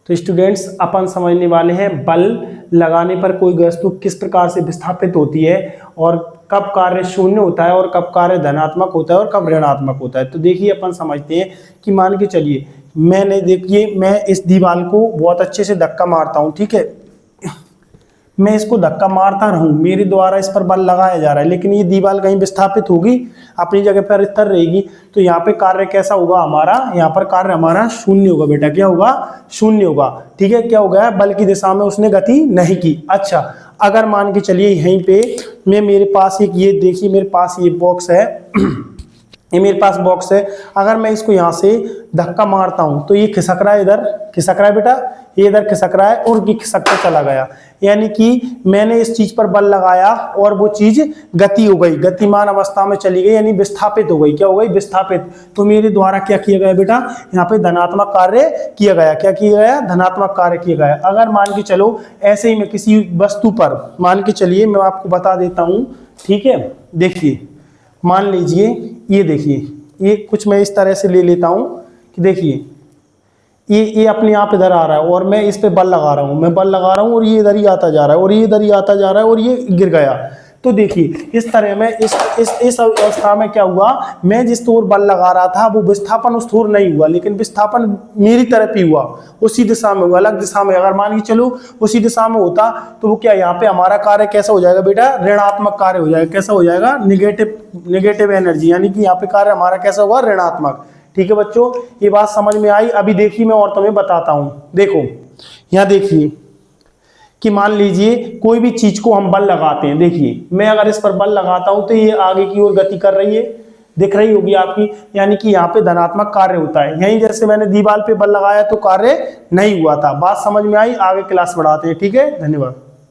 तो स्टूडेंट्स अपन समझने वाले हैं बल लगाने पर कोई वस्तु किस प्रकार से विस्थापित होती है और कब कार्य शून्य होता है और कब कार्य धनात्मक होता है और कब ऋणात्मक होता है। तो देखिए अपन समझते हैं कि मान के चलिए मैं इस दीवार को बहुत अच्छे से धक्का मारता हूँ, ठीक है। मैं इसको धक्का मारता रहूं, मेरे द्वारा इस पर बल लगाया जा रहा है, लेकिन ये दीवार कहीं विस्थापित होगी, अपनी जगह पर स्थिर रहेगी, तो यहाँ पे कार्य कैसा होगा हमारा, यहाँ पर कार्य हमारा शून्य होगा बेटा। क्या होगा? शून्य होगा, ठीक है। क्या हो गया? बल की दिशा में उसने गति नहीं की। अच्छा, अगर मान के चलिए यहीं पे मेरे पास एक, ये देखिए मेरे पास ये बॉक्स है ये मेरे पास बॉक्स है, अगर मैं इसको यहाँ से धक्का मारता हूँ तो ये खिसक रहा है, इधर खिसक रहा है बेटा, ये इधर खिसक रहा है और ये खिसक कर चला गया, यानी कि मैंने इस चीज पर बल लगाया और वो चीज गति हो गई, गतिमान अवस्था में चली गई, यानी विस्थापित हो गई। क्या हो गई? विस्थापित। तो मेरे द्वारा क्या किया गया बेटा? यहाँ पे धनात्मक कार्य किया गया। क्या किया गया? धनात्मक कार्य किया गया। अगर मान के चलो ऐसे ही मैं किसी वस्तु पर, मान के चलिए मैं आपको बता देता हूँ, ठीक है। देखिए मान लीजिए ये देखिए, ये कुछ मैं इस तरह से ले लेता हूं कि देखिए ये अपने आप इधर आ रहा है और मैं इस पे बल लगा रहा हूं, मैं बल लगा रहा हूं और ये इधर ही आता जा रहा है और ये इधर ही आता जा रहा है और ये गिर गया। तो देखिए इस तरह में इस अवस्था में क्या हुआ, मैं जिस ओर बल लगा रहा था वो विस्थापन उस ओर नहीं हुआ, लेकिन विस्थापन मेरी तरफ ही हुआ, उसी दिशा में हुआ, अलग दिशा में। अगर मान के चलो उसी दिशा में होता तो वो क्या, यहाँ पे हमारा कार्य कैसा हो जाएगा बेटा? ऋणात्मक कार्य हो जाएगा। कैसा हो जाएगा? निगेटिव एनर्जी, यानी कि यहाँ पे कार्य हमारा कैसा होगा? ऋणात्मक। ठीक है बच्चों, ये बात समझ में आई। अभी देखिए मैं और तुम्हें बताता हूं। देखो यहाँ देखिए कि मान लीजिए कोई भी चीज को हम बल लगाते हैं, देखिए मैं अगर इस पर बल लगाता हूं तो ये आगे की ओर गति कर रही है, दिख रही होगी आपकी, यानी कि यहाँ पे धनात्मक कार्य होता है। यहीं जैसे मैंने दीवार पे बल लगाया तो कार्य नहीं हुआ था। बात समझ में आई? आगे क्लास बढ़ाते हैं, ठीक है। धन्यवाद।